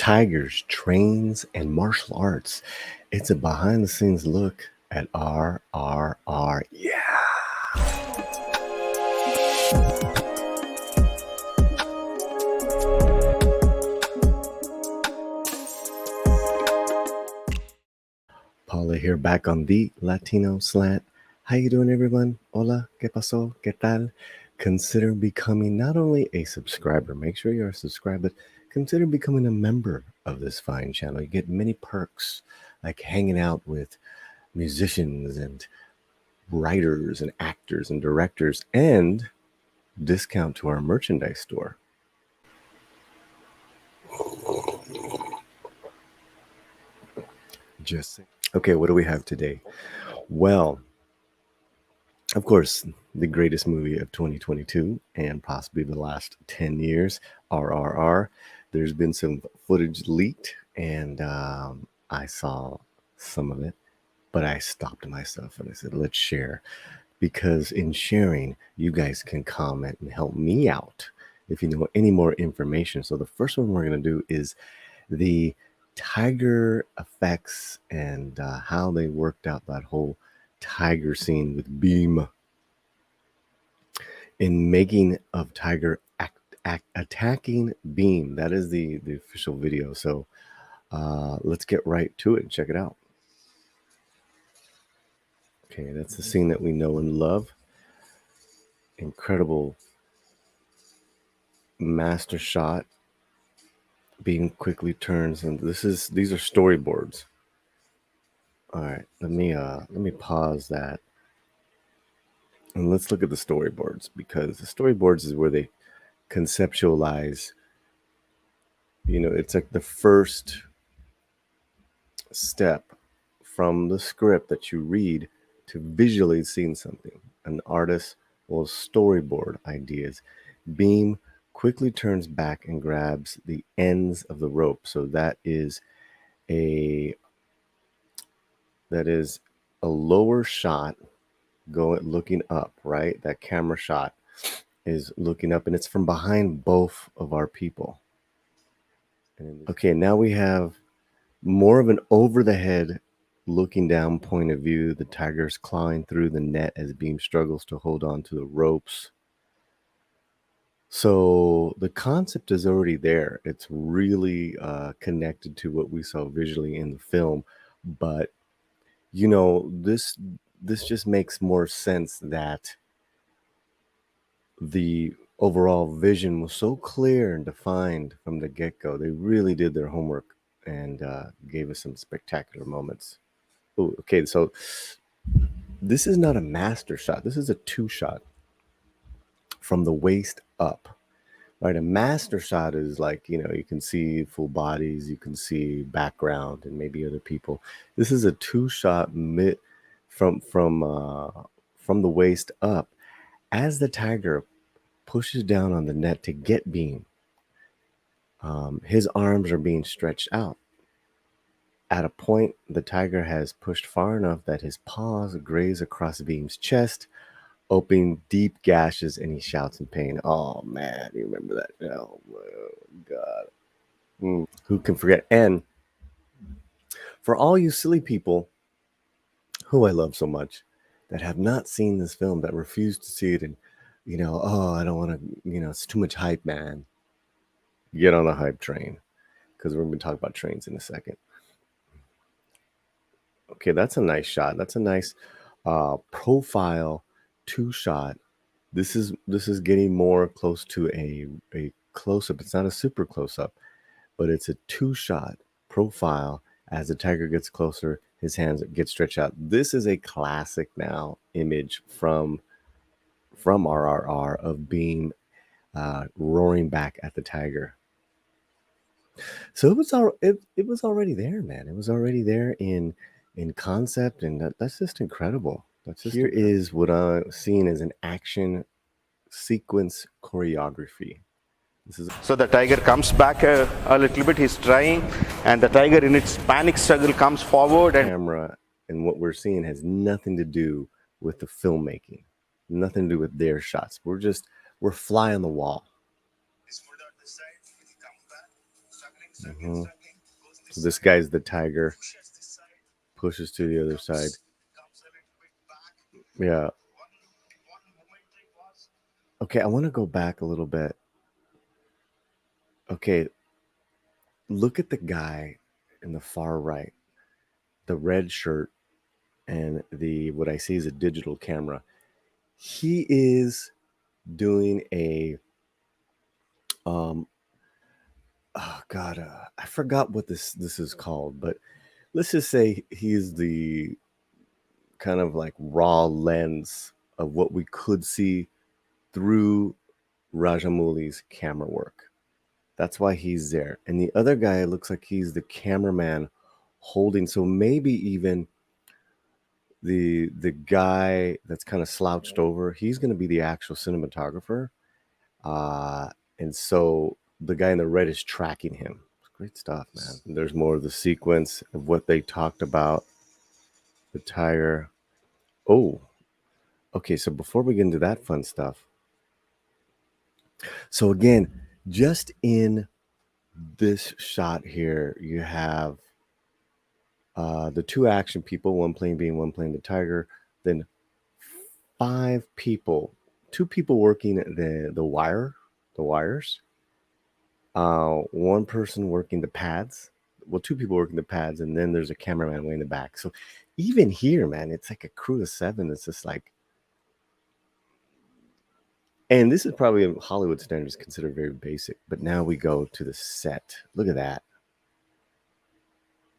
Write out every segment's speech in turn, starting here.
tigers, trains, and martial arts. It's a behind the scenes look at RRR. Yeah. Paulie here, back on the Latino Slant. How you doing, everyone? Hola, ¿qué pasó? ¿Qué tal? Consider becoming not only a subscriber, make sure you're a subscriber, but consider becoming a member of this fine channel. You get many perks, like hanging out with musicians and writers and actors and directors, and discount to our merchandise store. Okay, what do we have today? Well, of course, the greatest movie of 2022 and possibly the last 10 years, RRR. There's been some footage leaked, and I saw some of it, but I stopped myself and I said, let's share. Because in sharing, you guys can comment and help me out if you know any more information. So the first one we're going to do is the tiger effects and how they worked out that whole tiger scene with Beam in making of tiger attacking Beam. That is the official video. So let's get right to it and check it out. Okay, that's the scene that we know and love. Incredible master shot. Beam quickly turns, and these are storyboards. All right, let me pause that. And let's look at the storyboards, because the storyboards is where they conceptualize, it's like the first step from the script that you read to visually seeing something. An artist will storyboard ideas. Beam quickly turns back and grabs the ends of the rope. So that is a lower shot looking up, right? That camera shot is looking up, and it's from behind both of our people. Okay, now we have more of an over the head looking down point of view. The tiger's clawing through the net as Beam struggles to hold on to the ropes. So the concept is already there. It's really connected to what we saw visually in the film, but this just makes more sense that the overall vision was so clear and defined from the get-go. They really did their homework and gave us some spectacular moments. Ooh, okay, so this is not a master shot. This is a two shot from the waist up. Right, a master shot is like, you can see full bodies, you can see background and maybe other people. This is a two shot from the waist up as the tiger pushes down on the net to get Beam. His arms are being stretched out. At a point, the tiger has pushed far enough that his paws graze across Beam's chest, opening deep gashes, and he shouts in pain. Oh man, you remember that? Oh God. Who can forget? And for all you silly people who I love so much that have not seen this film, that refuse to see it, and oh, I don't want to, it's too much hype, man. Get on the hype train, because we're going to talk about trains in a second. Okay, that's a nice shot. That's a nice profile two shot. This is getting more close to a close-up. It's not a super close-up, but it's a two shot profile. As the tiger gets closer, his hands get stretched out. This is a classic now image from RRR of Beam roaring back at the tiger. So it was already there, man. It was already there in concept, and that's just incredible. Here is what I'm seeing as an action sequence choreography. So the tiger comes back a little bit, he's trying, and the tiger in its panic struggle comes forward. And camera and what we're seeing has nothing to do with the filmmaking, nothing to do with their shots. We're fly on the wall. Mhm. So this guy's the tiger, pushes to the other side. Yeah. Okay, I want to go back a little bit. Okay, look at the guy in the far right, the red shirt and the what I see is a digital camera. He is doing a um oh god, I forgot what this is called, but let's just say he's the kind of like raw lens of what we could see through Rajamouli's camera work. That's why he's there. And the other guy looks like he's the cameraman holding, so maybe even the guy that's kind of slouched over, he's going to be the actual cinematographer. Uh and so the guy in the red is tracking him. It's great stuff, man. And there's more of the sequence of what they talked about. The tire. Oh, okay, so before we get into that fun stuff, so again, just in this shot here, you have the two action people, one playing Bean, one playing the tiger, then 5 people, 2 people working the wires, one person working the pads, well, 2 people working the pads, and then there's a cameraman way in the back. So even here, man, it's like a crew of 7. It's just like, and this is probably in Hollywood standards considered very basic, but now we go to the set. Look at that.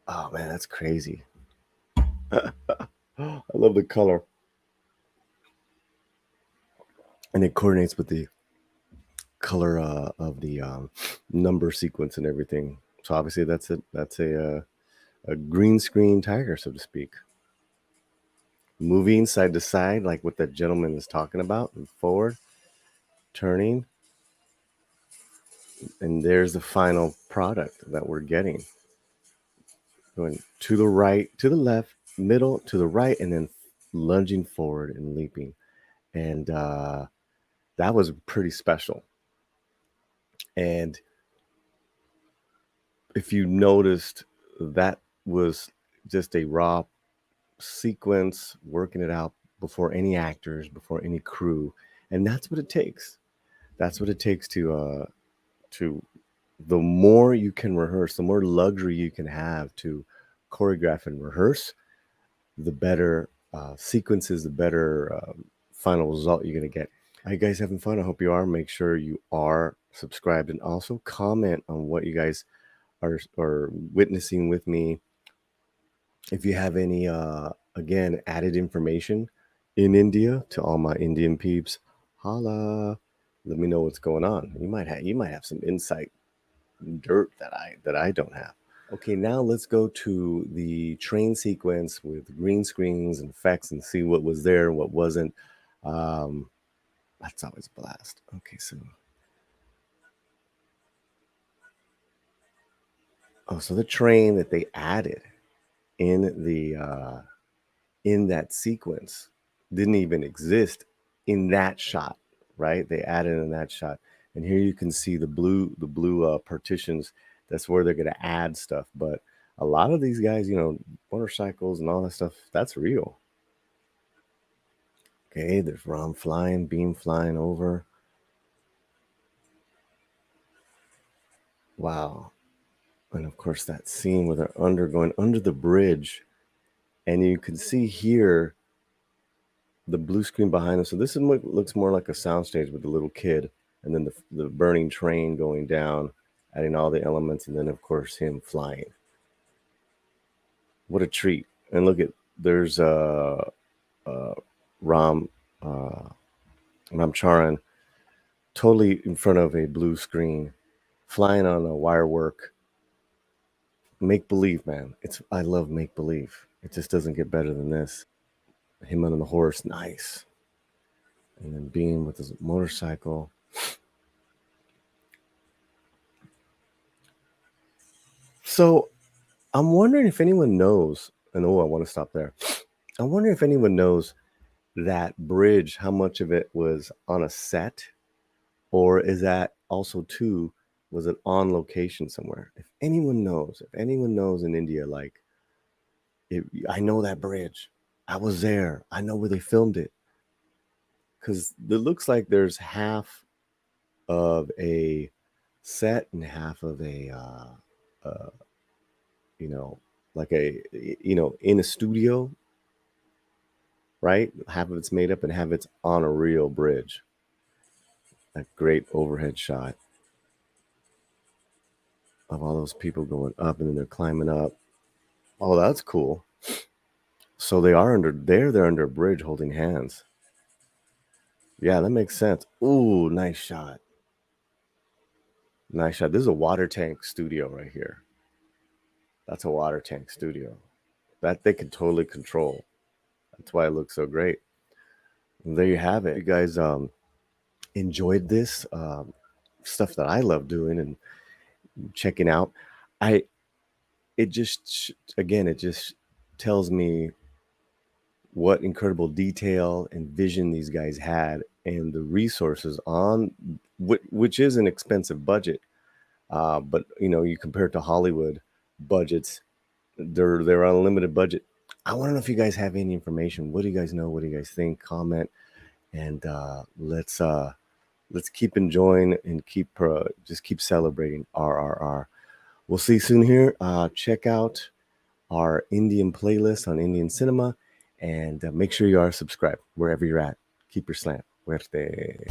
Oh man, that's crazy. I love the color. And it coordinates with the color of the number sequence and everything. So obviously that's a green screen tiger, so to speak, moving side to side, like what that gentleman is talking about, and forward, turning, and there's the final product that we're getting. Going to the right, to the left, middle, to the right, and then lunging forward and leaping. And that was pretty special. And if you noticed, that was just a raw sequence, working it out before any actors, before any crew, and that's what it takes. That's what it takes to the more you can rehearse, the more luxury you can have to choreograph and rehearse, the better sequences, the better final result you're going to get. Are you guys having fun? I hope you are. Make sure you are subscribed and also comment on what you guys are witnessing with me. If you have any again added information in India, to all my Indian peeps, holla, let me know what's going on. You might have some insight, dirt that I don't have. Okay, now let's go to the train sequence with green screens and effects and see what was there and what wasn't. um that's always a blast. Okay, so the train that they added in the in that sequence didn't even exist in that shot, right? They added in that shot, and here you can see the blue partitions. That's where they're going to add stuff. But a lot of these guys, motorcycles and all that stuff, that's real. Okay, there's Rom flying, Beam flying over. Wow. And of course, that scene where they're going under the bridge, and you can see here the blue screen behind us. So this looks more like a soundstage with the little kid, and then the burning train going down, adding all the elements, and then of course him flying. What a treat! And look at there's Ram uh, Ramcharan totally in front of a blue screen, flying on a wire work. Make believe, man. I love make believe. It just doesn't get better than this. Him on the horse, nice. And then Beam with his motorcycle. So I'm wondering if anyone knows, and I want to stop there. I'm wondering if anyone knows that bridge, how much of it was on a set, or is that also too was it on location somewhere? If anyone knows in India, like, I know that bridge. I was there. I know where they filmed it. Because it looks like there's half of a set and half of a, you know, like a, in a studio, right? Half of it's made up and half of it's on a real bridge. A great overhead shot of all those people going up and then they're climbing up. Oh, that's cool. So they're under a bridge holding hands. Yeah, that makes sense. Ooh, nice shot. Nice shot. This is a water tank studio right here. That's a water tank studio. That they can totally control. That's why it looks so great. And there you have it. You guys enjoyed this stuff that I love doing and checking out. It just tells me what incredible detail and vision these guys had and the resources on which is an expensive budget, but you compare it to Hollywood budgets, they're on a limited budget. I want to know if you guys have any information. What do you guys know? What do you guys think? Comment, and let's keep enjoying and just keep celebrating RRR. We'll see you soon here. Check out our Indian playlist on Indian cinema, and make sure you are subscribed wherever you're at. Keep your slant. Fuerte.